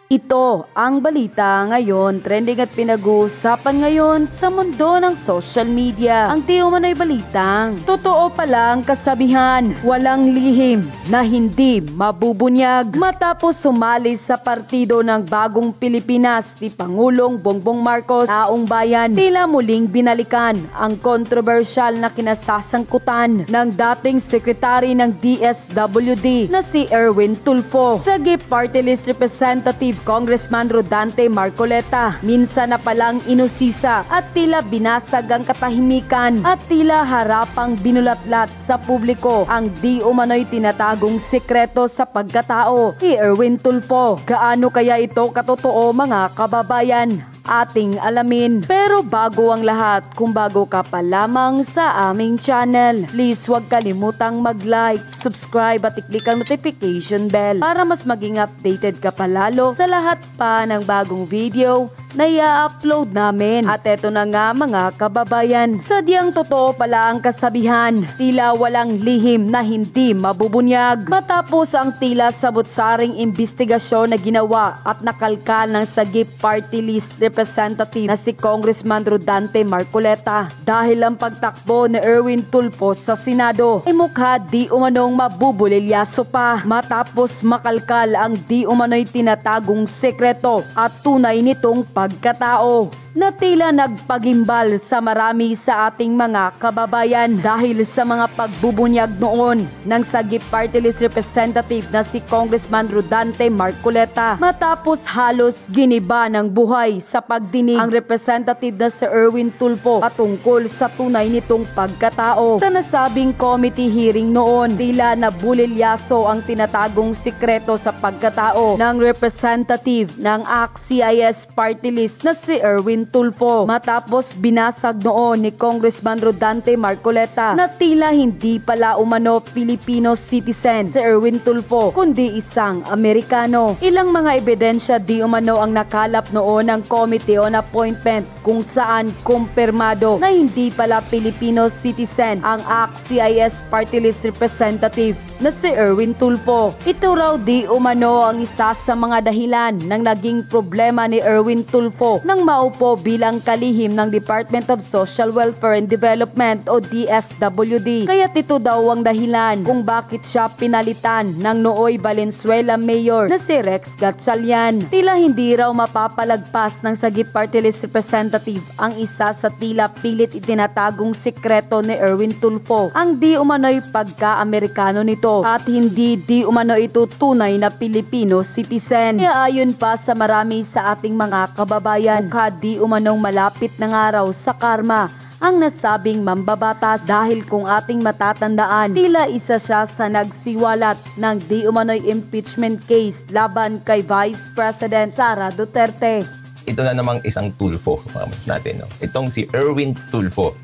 Ito ang balita ngayon, trending at pinag-uusapan ngayon sa mundo ng social media. Ang di umano'y balitang totoo palang kasabihan, walang lihim na hindi mabubunyag. Matapos sumali sa partido ng Bagong Pilipinas ni Pangulong Bongbong Marcos, taong bayan tila muling binalikan ang kontrobersyal na kinasasangkutan ng dating sekretary ng DSWD na si Erwin Tulfo. Sagip Party List Representative Congressman Rodante Marcoleta, minsan na palang inusisa at tila binasag ang katahimikan at tila harapang binulatlat sa publiko ang di umano'y tinatagong sekreto sa pagkatao ni Erwin Tulfo. Gaano kaya ito katotoo, mga kababayan? Ating alamin. Pero bago ang lahat, kung bago ka pa lamang sa aming channel, please huwag kalimutang mag-like, subscribe at i-click ang notification bell para mas maging updated ka palalo sa lahat pa ng bagong video na i-upload namin. At eto na nga, mga kababayan, sadyang totoo pala ang kasabihan, tila walang lihim na hindi mabubunyag. Matapos ang tila sabot-saring investigasyon na ginawa at nakalkal ng Sagip Party List Representative na si Congressman Rodante Marcoleta dahil ang pagtakbo ni Erwin Tulfo sa Senado ay mukha di umanong mabubulilyaso pa matapos makalkal ang di umano'y tinatagong sekreto at tunay nitong pagkatao na tila nagpagimbal sa marami sa ating mga kababayan dahil sa mga pagbubunyag noon ng Sagip Party List Representative na si Congressman Rodante Marcoleta matapos halos giniba ng buhay sa pagdinig ang representative na si Erwin Tulfo patungkol sa tunay nitong pagkatao. Sa nasabing committee hearing noon, tila nabulilyaso ang tinatagong sikreto sa pagkatao ng representative ng ACT-CIS Party List na si Erwin Tulfo matapos binasag noon ni Congressman Rodante Marcoleta na tila hindi pala umano Filipino citizen si Erwin Tulfo kundi isang Amerikano. Ilang mga ebidensya di umano ang nakalap noon ng Committee on Appointment kung saan kumpirmado na hindi pala Filipino citizen ang ACT-CIS Party List Representative na si Erwin Tulfo. Ito raw di umano ang isa sa mga dahilan ng naging problema ni Erwin Tulfo nang maupo bilang kalihim ng Department of Social Welfare and Development o DSWD. Kaya't ito daw ang dahilan kung bakit siya pinalitan ng nooy Valenzuela Mayor na si Rex Gatchalian. Tila hindi raw mapapalagpas ng Sagip Party List Representative ang isa sa tila pilit itinatagong sikreto ni Erwin Tulfo, ang di umano'y pagka-Amerikano nito at hindi di umano ito tunay na Pilipino citizen. Kaya ayon pa sa marami sa ating mga kababayan, mukha di umanong malapit ng araw sa karma ang nasabing mambabatas dahil kung ating matatandaan, tila isa siya sa nagsiwalat ng di umano'y impeachment case laban kay Vice President Sara Duterte. Ito na namang isang Tulfo, mga mas natin. No? Itong si Erwin Tulfo,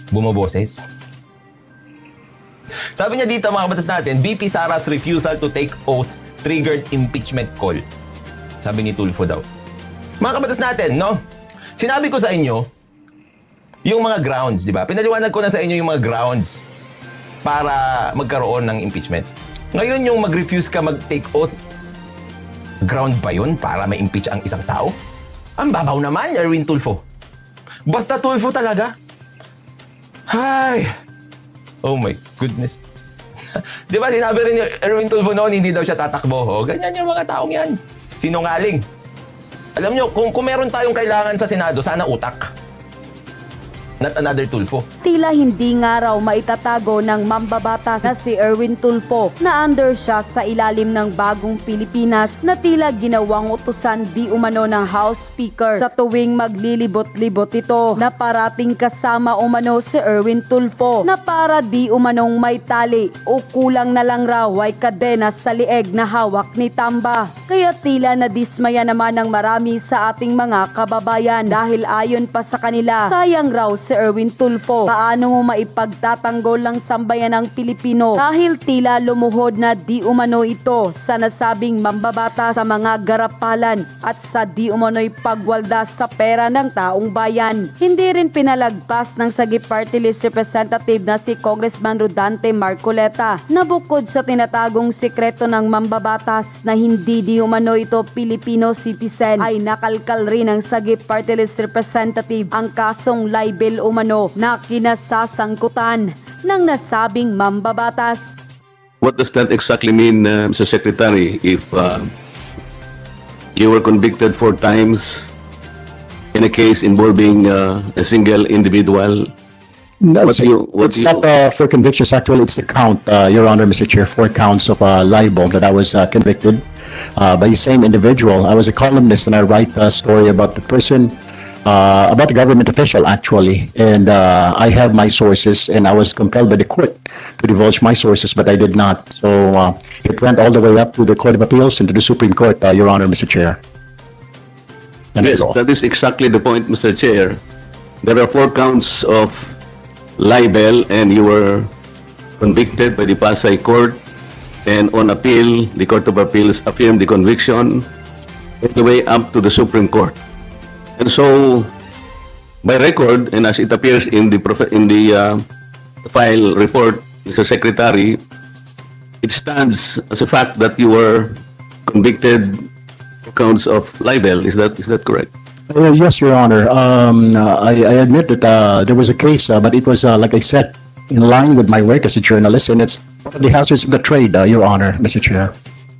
bumaboses. Sabi niya dito, mga kabatas natin, VP Sara's refusal to take oath triggered impeachment call. Sabi ni Tulfo daw. Mga kabatas natin, no? Sinabi ko sa inyo, yung mga grounds, di ba? Pinaliwanag ko na sa inyo yung mga grounds para magkaroon ng impeachment. Ngayon yung mag-refuse ka mag-take oath, ground ba yun para ma-impeach ang isang tao? Ang babaw naman, Erwin Tulfo. Basta Tulfo talaga. Hay! Oh my goodness. Di ba sinabi rin ni Erwin Tulfo noon, hindi daw siya tatakbo. O, ganyan yung mga taong yan. Sinungaling. Alam nyo, kung meron tayong kailangan sa Senado, sana utak. Not another Tulfo. Tila hindi nga raw maitatago ng mambabatas na si Erwin Tulfo na under siya sa ilalim ng Bagong Pilipinas na tila ginawang utusan di umano ng House Speaker sa tuwing maglilibot-libot ito na parating kasama umano si Erwin Tulfo na para di umanong may tali o kulang na lang raw ay kadena sa lieg na hawak ni Tamba. Kaya tila nadismaya naman ng marami sa ating mga kababayan dahil ayon pa sa kanila, sayang raw si si Erwin Tulfo. Paano mo maipagtatanggol ang sambayanang Pilipino dahil tila lumuhod na di umano ito sa nasabing mambabatas sa mga garapalan at sa di umano'y pagwalda sa pera ng taong bayan. Hindi rin pinalagpas ng Sagip Party List Representative na si Congressman Rodante Marcoleta na bukod sa tinatagong sikreto ng mambabatas na hindi di umano ito Filipino citizen, ay nakalkal rin ng Sagip Party List Representative ang kasong libel umano na kinasasangkutan ng nasabing mambabatas. What does that exactly mean, Mr. Secretary, if you were convicted 4 times in a case involving a single individual? It's not for convictions, actually. It's the count, Your Honor, Mr. Chair, 4 counts of libel that I was convicted by the same individual. I was a columnist and I write a story about the person, about the government official, actually. And I have my sources, and I was compelled by the court to divulge my sources, but I did not. So it went all the way up to the Court of Appeals and to the Supreme Court, Your Honor, Mr. Chair. And Yes, that is exactly the point, Mr. Chair. There are 4 counts of libel, and you were convicted by the Pasay Court, and on appeal, the Court of Appeals affirmed the conviction all the way up to the Supreme Court. And so, by record, and as it appears in the file report, Mr. Secretary, it stands as a fact that you were convicted of counts of libel. Is that correct? Yes, Your Honor. I admit that there was a case, but it was, like I said, in line with my work as a journalist, and it's one of the hazards of the trade, Your Honor, Mr. Chair.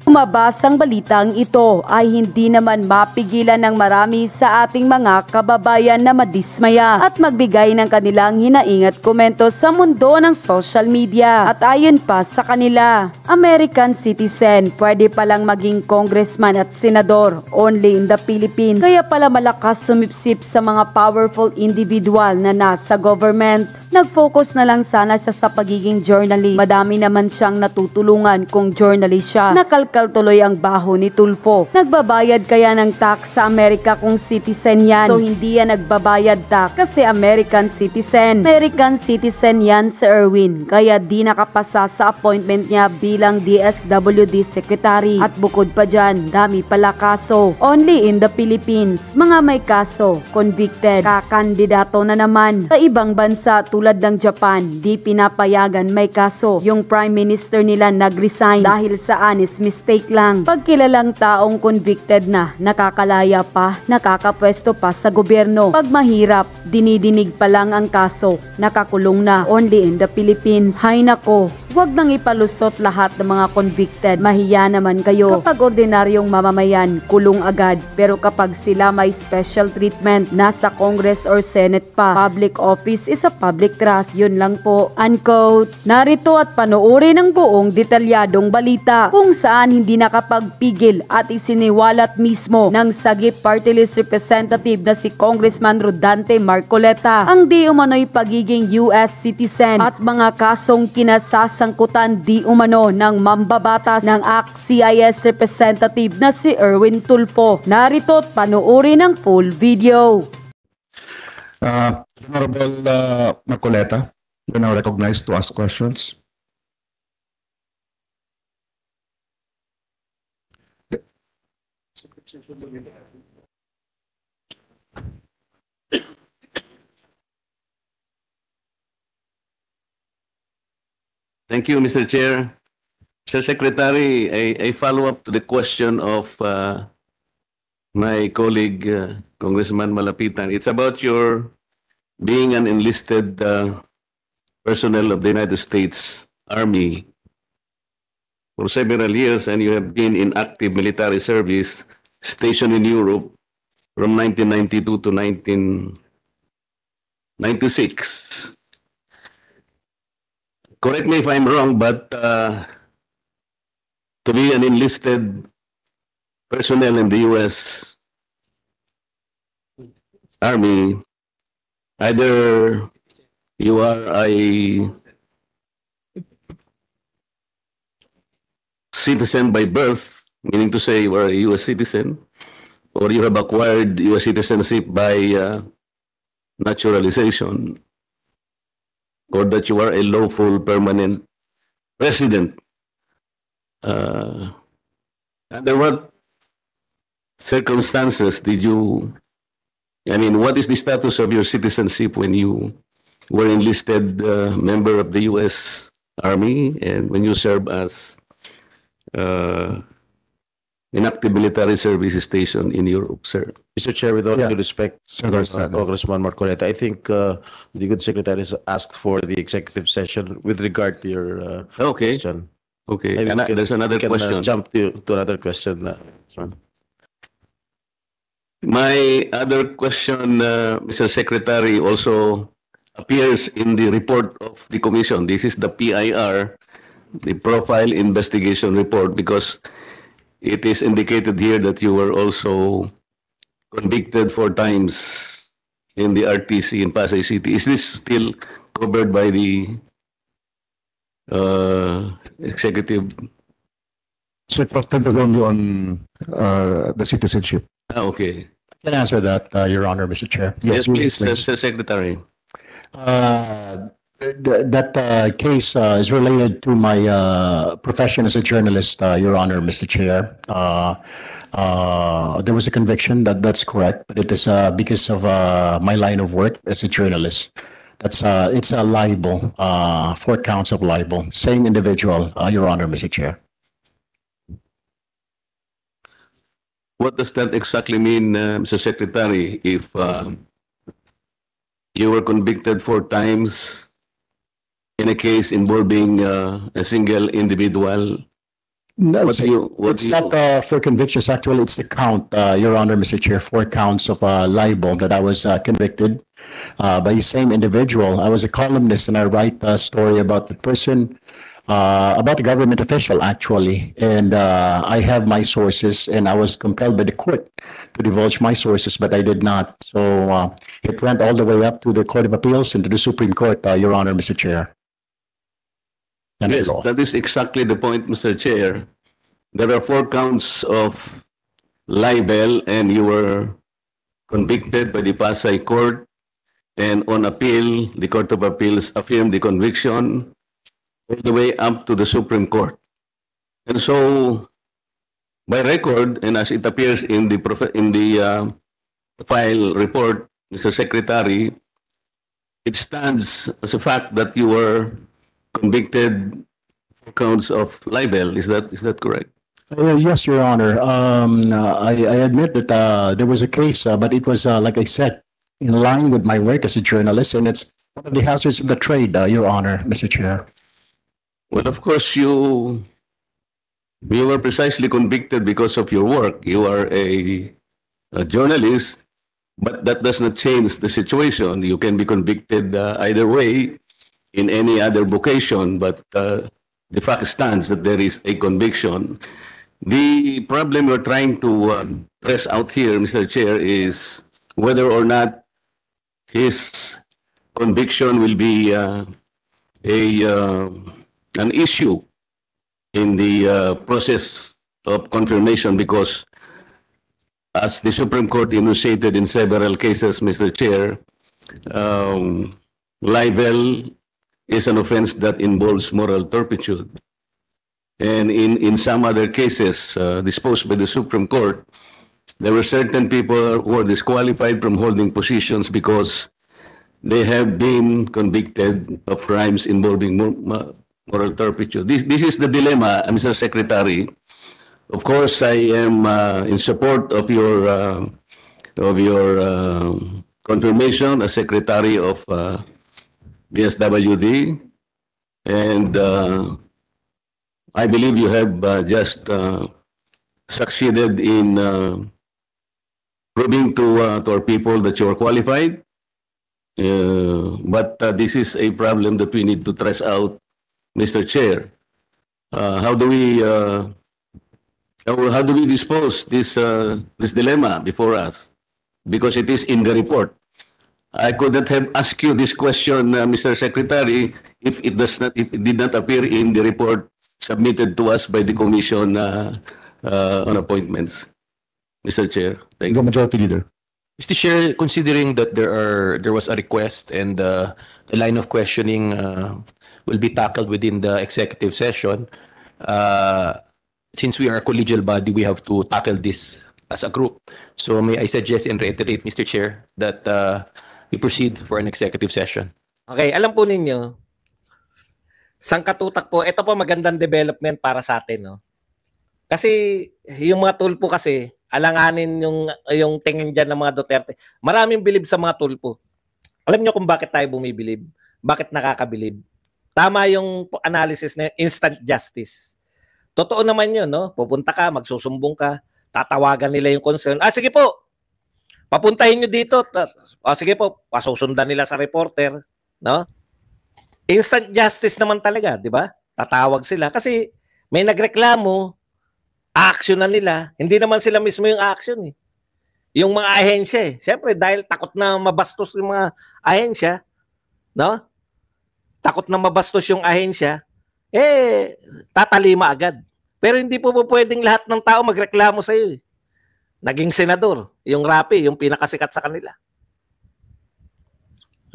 Lumabas ang balitang ito ay hindi naman mapigilan ng marami sa ating mga kababayan na madismaya at magbigay ng kanilang hinaing at komento sa mundo ng social media. At ayon pa sa kanila, American citizen, pwede palang maging congressman at senador only in the Philippines. Kaya pala malakas sumipsip sa mga powerful individual na nasa government. Nag-focus na lang sana siya sa pagiging journalist. Madami naman siyang natutulungan kung journalist siya. Nakalkal tuloy ang baho ni Tulfo. Nagbabayad kaya ng tax sa Amerika kung citizen yan? So hindi yan nagbabayad tax kasi American citizen. American citizen yan si Erwin. Kaya di nakapasa sa appointment niya bilang DSWD Secretary. At bukod pa dyan, dami pala kaso. Only in the Philippines, mga may kaso, convicted, kakandidato na naman. Sa ibang bansa tulad ng Japan, di pinapayagan may kaso. Yung Prime Minister nila nag-resign dahil sa honest mistake lang. Pag kilalang taong convicted na, nakakalaya pa, nakakapwesto pa sa gobyerno. Pag mahirap, dinidinig pa lang ang kaso, nakakulong na. Only in the Philippines. Hay nako, huwag nang ipalusot lahat ng mga convicted. Mahiya naman kayo. Kapag ordinaryong mamamayan, kulong agad. Pero kapag sila may special treatment, nasa Congress or Senate pa, public office is a public trust. Yun lang po. Unquote. Narito at panoorin ang buong detalyadong balita kung saan hindi nakapagpigil at isiniwalat mismo ng Sagip Party List Representative na si Congressman Rodante Marcoleta ang di umano'y pagiging US citizen at mga kasong kinasasangkutan di umano ng mambabatas ng ACT-CIS Representative na si Erwin Tulfo. Narito at panoorin ang full video. Honorable Marcoleta, you're now recognized to ask questions. Thank you, Mr. Chair. Mr. Secretary, a follow-up to the question of my colleague, Congressman Malapitan. It's about your being an enlisted personnel of the United States Army for several years, and you have been in active military service stationed in Europe from 1992 to 1996. Correct me if I'm wrong, but to be an enlisted personnel in the U.S. Army, either you are a citizen by birth, meaning to say you are a U.S. citizen, or you have acquired U.S. citizenship by naturalization. or that you are a lawful permanent resident. Under what circumstances did you, I mean, what is the status of your citizenship when you were enlisted member of the U.S. Army and when you served as an active military service station in Europe, sir? Mr. Chair, with all Yeah. due respect, Senator Estrada. Congressman Marcoleta, I think the good secretary has asked for the executive session with regard to your Okay, question. okay. Maybe And we can- there's another we can, question. jump to another question. Congressman. My other question, Mr. Secretary, also appears in the report of the commission. This is the PIR, the Profile Investigation Report, because it is indicated here that you were also convicted 4 times in the RTC in Pasay City. Is this still covered by the executive? So it was only on the citizenship. Okay. I can answer that, Your Honor, Mr. Chair. Yes, please, Mr. Secretary. That case is related to my profession as a journalist, Your Honor, Mr. Chair. There was a conviction, that's correct, but it is because of my line of work as a journalist. It's a libel, 4 counts of libel. Same individual, Your Honor, Mr. Chair. What does that exactly mean, Mr. Secretary, if you were convicted 4 times in a case involving a single individual? No, What do you- what it's do you- not for convictions. Actually, it's the count, Your Honor, Mr. Chair, 4 counts of libel that I was convicted by the same individual. I was a columnist and I write a story about the person, about the government official, actually. And I have my sources and I was compelled by the court to divulge my sources, but I did not. So it went all the way up to the Court of Appeals and to the Supreme Court, Your Honor, Mr. Chair. And Yes, that's all. that is exactly the point, Mr. Chair. There are 4 counts of libel and you were convicted by the Pasay Court, and on appeal, the Court of Appeals affirmed the conviction all the way up to the Supreme Court. And so, by record, and as it appears in the file report, Mr. Secretary, it stands as a fact that you were convicted 4 counts of libel. Is that correct? Yes, Your Honor. I admit that there was a case, but it was, like I said, in line with my work as a journalist, and it's one of the hazards of the trade, Your Honor, Mr. Chair. Well, of course, you were precisely convicted because of your work. You are a journalist, but that does not change the situation. You can be convicted either way in any other vocation, but the fact stands that there is a conviction. The problem we're trying to press out here, Mr. Chair, is whether or not his conviction will be an issue in the process of confirmation, because as the Supreme Court enunciated in several cases, Mr. Chair, libel is an offense that involves moral turpitude. And in some other cases disposed by the Supreme Court, there were certain people who were disqualified from holding positions because they have been convicted of crimes involving moral turpitude. This is the dilemma, Mr. Secretary. Of course, I am in support of your confirmation as Secretary of BSWD, and I believe you have just succeeded in proving to our people that you are qualified. But this is a problem that we need to trace out, Mr. Chair. How do we dispose this dilemma before us? Because it is in the report. I could not have asked you this question, Mr. Secretary, if it did not appear in the report submitted to us by the Commission on Appointments. Mr. Chair, thank The you. Majority Leader. Mr. Chair, considering that there was a request and a line of questioning will be tackled within the executive session, since we are a collegial body, we have to tackle this as a group. So may I suggest and reiterate, Mr. Chair, that we proceed for an executive session. Okay, alam po ninyo, sangkatutak po, ito po magandang development para sa atin, no? Kasi yung mga tulpo kasi, alanganin yung tingin dyan ng mga Duterte. Maraming bilib sa mga tulpo. Alam nyo kung bakit tayo bumibilib? Bakit nakakabilib? Tama yung analysis na instant justice. Totoo naman yun, no? Pupunta ka, magsusumbong ka, tatawagan nila yung concern. Sige po, papuntahin nyo dito. Sige po, pasusundan nila sa reporter, no? Instant justice naman talaga, di ba? Tatawag sila kasi may nagreklamo, action na nila. Hindi naman sila mismo yung action eh. Yung mga ahensya eh. Siyempre dahil takot na mabastos yung mga ahensya, no? Takot na mabastos yung ahensya, tatalima agad. Pero hindi po pwedeng lahat ng tao magreklamo sa iyo. Naging senador, yung Rapi, yung pinakasikat sa kanila.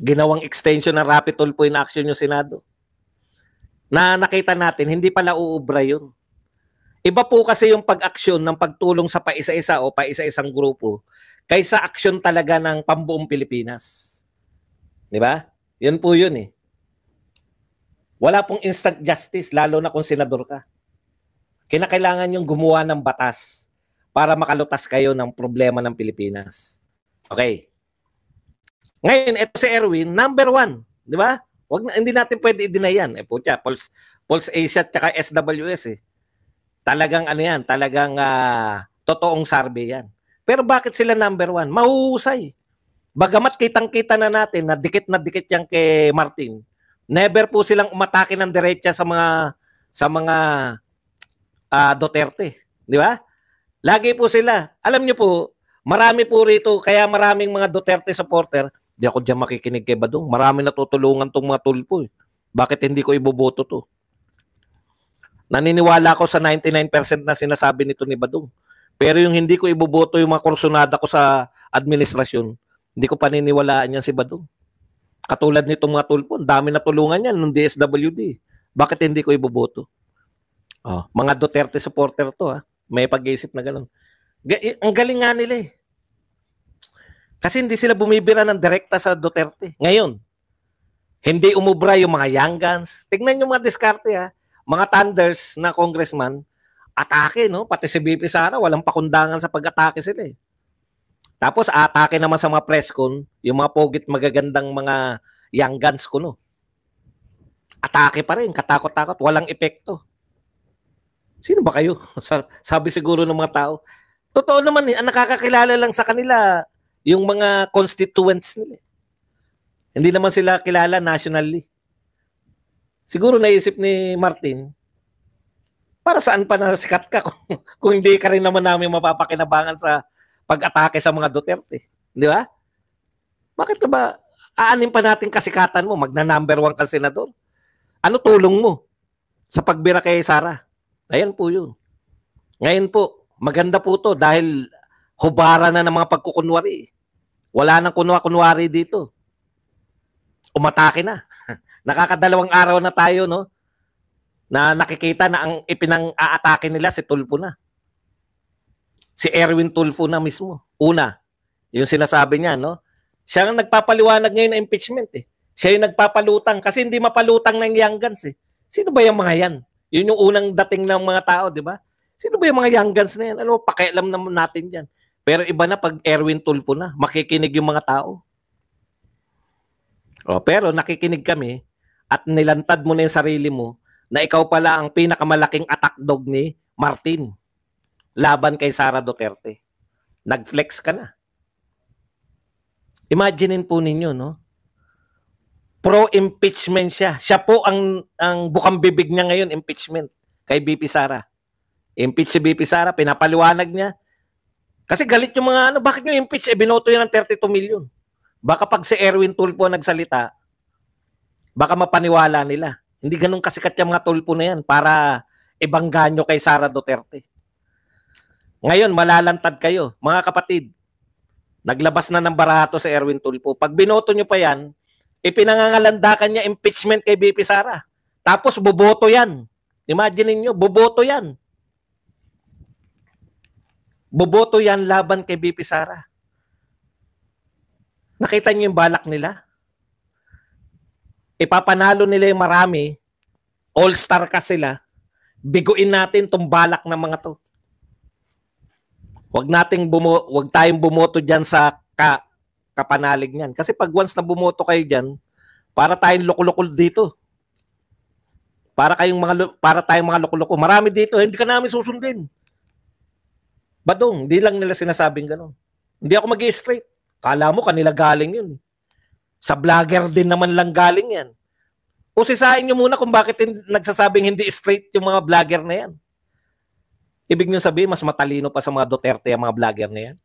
Ginawang extension ng Rapi Tulfo in action yung Senado. Na nakita natin, hindi pala uubra yun. Iba po kasi yung pag-aksyon ng pagtulong sa paisa-isa o paisa-isang grupo kaysa aksyon talaga ng pambuong Pilipinas. Di ba? Yun po yun eh. Wala pong instant justice, lalo na kung senador ka. Kinakailangan yung gumawa ng batas para makalutas kayo ng problema ng Pilipinas. Okay. Ngayon, ito si Erwin, number 1. Di ba? Hindi natin pwede i-deny yan. Putya, Pulse Asia at saka SWS eh. Talagang ano yan, talagang totoong survey yan. Pero bakit sila number 1? Mahuhusay. Bagamat kitang-kita na natin na dikit yan kay Martin, never po silang umatake ng diretsa sa mga Duterte, di ba? Lagi po sila. Alam niyo po, marami po rito, kaya maraming mga Duterte supporter, di ako diyan makikinig kay Badong. Marami natutulungan tong mga tulpo eh. Bakit hindi ko iboboto to? Naniniwala ako sa 99% na sinasabi nito ni Badong. Pero yung hindi ko iboboto yung mga kursunada ko sa administrasyon, hindi ko paniniwalaan yan si Badong. Katulad nitong mga tulpo, dami na tulungan yan nung DSWD. Bakit hindi ko iboboto? Mga Duterte supporter to ha. May pag-iisip na gano'n. Ang galing nga nila eh. Kasi hindi sila bumibira ng direkta sa Duterte. Ngayon, hindi umubra yung mga young guns. Tignan yung mga diskarte ha. Mga thunders na congressman, atake no? Pati si BP Sara, walang pakundangan sa pag-atake sila eh. Tapos atake naman sa mga press con, yung mga pogit magagandang mga young guns ko no. Atake pa rin, katakot-takot, walang epekto. Sino ba kayo? Sabi siguro ng mga tao. Totoo naman eh, ang nakakakilala lang sa kanila yung mga constituents nila. Hindi naman sila kilala nationally. Siguro naisip ni Martin, para saan pa nasikat ka kung hindi ka rin naman namin mapapakinabangan sa pag-atake sa mga Duterte. Di ba? Bakit ka ba aanin pa natin kasikatan mo? Magna-number 1 ka senador? Ano tulong mo sa pagbira kay Sara? Ayan po yun. Ngayon po, maganda po to dahil hubara na ng mga pagkukunwari. Wala nang kunwa-kunwari dito. Umatake na. Nakakadalawang araw na tayo, no? Na nakikita na ang ipinang-aatake nila si Tulfo na. Si Erwin Tulfo na mismo. Una, yung sinasabi niya, no? Siya ang nagpapaliwanag ngayon na impeachment, eh. Siya yung nagpapalutang kasi hindi mapalutang ng young guns, eh. Sino ba yung mga yan? Yun yung unang dating ng mga tao, di ba? Sino ba yung mga young guns na yan? Ano, pakialam naman natin yan. Pero iba na pag Erwin Tulfo na, makikinig yung mga tao. Pero nakikinig kami at nilantad mo na yung sarili mo na ikaw pala ang pinakamalaking attack dog ni Martin laban kay Sara Duterte. Nag-flex ka na. Imaginein po ninyo, no? Pro-impeachment siya. Siya po ang bukang bibig niya ngayon, impeachment kay BP Sara. Impeach si BP Sara, pinapaliwanag niya. Kasi galit yung mga ano, bakit nyo impeach? Binoto yun ng 32 million. Baka pag si Erwin Tulfo nagsalita, baka mapaniwala nila. Hindi ganun kasikat yung mga Tulfo na yan para ibangga nyo kay Sara Duterte. Ngayon, malalantad kayo. Mga kapatid, Naglabas na ng barato si Erwin Tulfo. Pag binoto nyo pa yan, ipinangangalandakan niya impeachment kay BP Sara. Tapos boboto yan. Imagine niyo, boboto yan. Boboto yan laban kay BP Sara. Nakita niyo yung balak nila? Ipapanalo nila yung marami, all-star ka sila, biguin natin tong balak ng mga to. Huwag tayong bumoto diyan sa kapanalig niyan. Kasi pag once na bumoto kayo diyan, para tayong loko-loko dito. Para tayong mga loko-loko. Marami dito, hindi ka namin susundin. Badong, hindi lang nila sinasabing gano'n. Hindi ako mag-i-straight. Kala mo kanila galing yun. Sa vlogger din naman lang galing yan. Usisain nyo muna kung bakit nagsasabing hindi straight yung mga vlogger na yan. Ibig nyo sabihin, mas matalino pa sa mga Duterte ang mga vlogger na yan.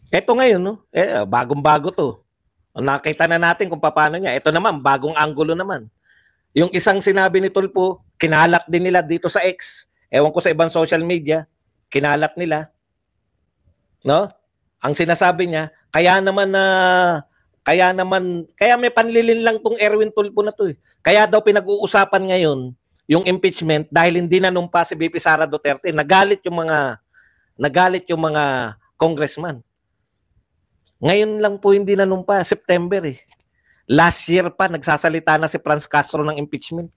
Ito ngayon, no? Bagong-bago to. Nakita na natin kung paano niya. Ito naman, bagong anggulo naman. Yung isang sinabi ni Tulfo, kinalat din nila dito sa X. Ewan ko sa ibang social media, kinalat nila. No? Ang sinasabi niya, kaya may panlilin lang tong Erwin Tulfo na to. Kaya daw pinag-uusapan ngayon yung impeachment dahil hindi nanumpa si BP Sara Duterte. Nagalit yung mga congressman. Ngayon lang po hindi nanumpa, September eh. Last year pa nagsasalita na si Franz Castro ng impeachment.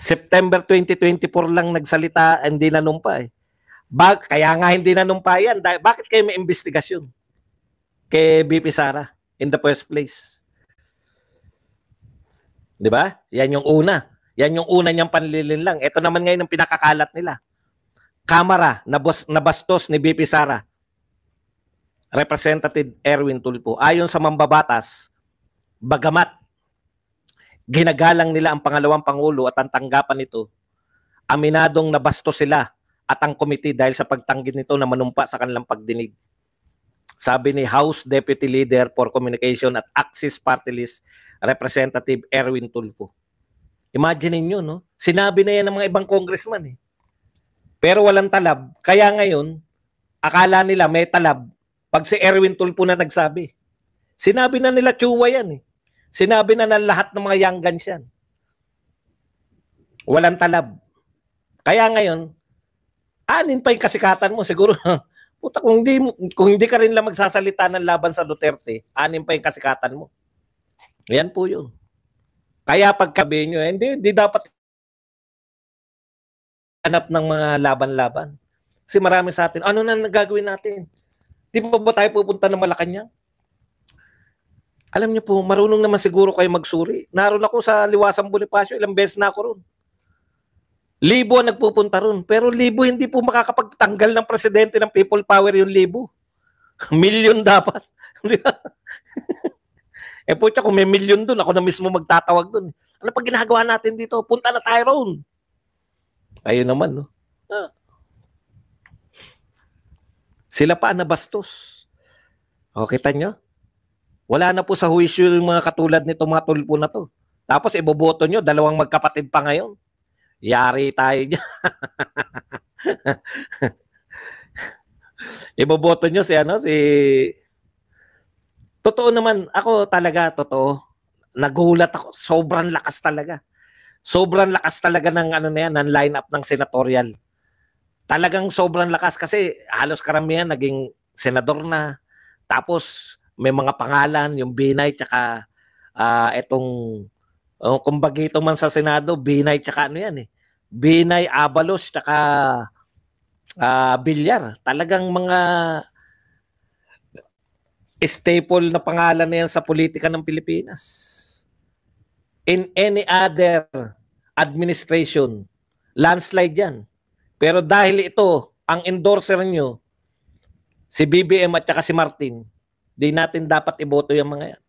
September 2024 lang nagsalita, hindi nanumpa eh. Kaya nga hindi nanumpa yan. Bakit kayo may investigasyon kay BP Sara in the first place? Di ba? Yan yung una. Yan yung una niyang panlilin lang. Ito naman ngayon ang pinakakalat nila. Kamara na bastos ni BP Sara. Representative Erwin Tulfo. Ayon sa mambabatas, bagamat ginagalang nila ang pangalawang pangulo at ang tanggapan nito, aminadong nabastos sila at ang komite dahil sa pagtanggi nito na manumpa sa kanilang pagdinig. Sabi ni House Deputy Leader for Communication at Axis Party List Representative Erwin Tulfo. Imagine niyo, no? Sinabi na yan ng mga ibang congressman eh. Pero walang talab. Kaya ngayon, akala nila may talab pag si Erwin Tulfo na nagsabi. Sinabi na nila tsuwa yan eh. Sinabi na lahat ng mga young guns yan. Walang talab. Kaya ngayon, anin pa yung kasikatan mo. Siguro, puta, kung hindi ka rin lang magsasalita ng laban sa Duterte, anin pa yung kasikatan mo. Yan po yun. Kaya pagkabi nyo, hindi dapat hanap ng mga laban-laban. Kasi marami sa atin, ano na nagagawin natin? Di ba tayo pupunta ng Malacanang? Alam niyo po, marunong naman siguro kayo magsuri. Naroon ako sa Liwasang Bonifacio, ilang beses na ako ron. Libo ang nagpupunta ron. Pero libo hindi po makakapagtanggal ng presidente ng people power yung libo. Milyon dapat. Po siya, kung may milyon dun, ako na mismo magtatawag dun. Ano pa ginagawa natin dito? Punta na tayo ron. Ayun naman, no? Sila pa nabastos. O, kita nyo? Wala na po sa huwisyo yung mga katulad nito, mga Tulfo na to. Tapos iboboto nyo, dalawang magkapatid pa ngayon. Yari tayo dyan. Iboboto nyo si Totoo naman, ako talaga, totoo. Nagulat ako. Sobrang lakas talaga. Sobrang lakas talaga ng ng lineup ng senatorial. Talagang sobrang lakas kasi halos karamihan naging senador na. Tapos may mga pangalan, yung Binay tsaka kumbaga ito man sa Senado, Binay tsaka Binay, Abalos tsaka Villar. Talagang mga staple na pangalan na yan sa politika ng Pilipinas. In any other administration, landslide yan. Pero dahil ito, ang endorser nyo, si BBM at saka si Martin, di natin dapat iboto yung mga yan.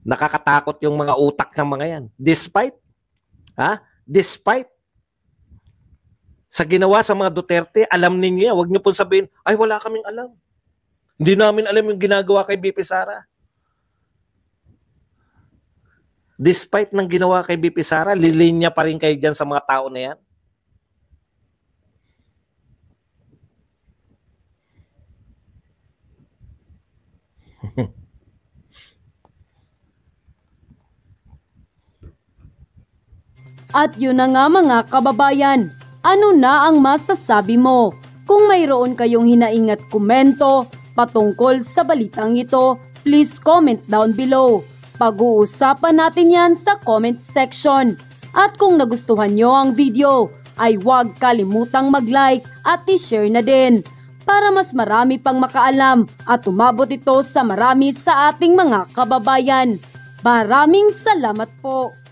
Nakakatakot yung mga utak ng mga yan. Despite sa ginawa sa mga Duterte, alam ninyo yan. Huwag nyo pong sabihin, ay wala kaming alam. Hindi namin alam yung ginagawa kay BP Sara. Despite ng ginawa kay BP Sara, lilinya pa rin kayo dyan sa mga tao na yan. At yun na nga mga kababayan, ano na ang masasabi mo? Kung mayroon kayong hinaing at komento patungkol sa balitang ito, please comment down below. Pag-uusapan natin yan sa comment section. At kung nagustuhan nyo ang video, ay huwag kalimutang mag-like at i-share na din para mas marami pang makaalam at umabot ito sa marami sa ating mga kababayan. Maraming salamat po!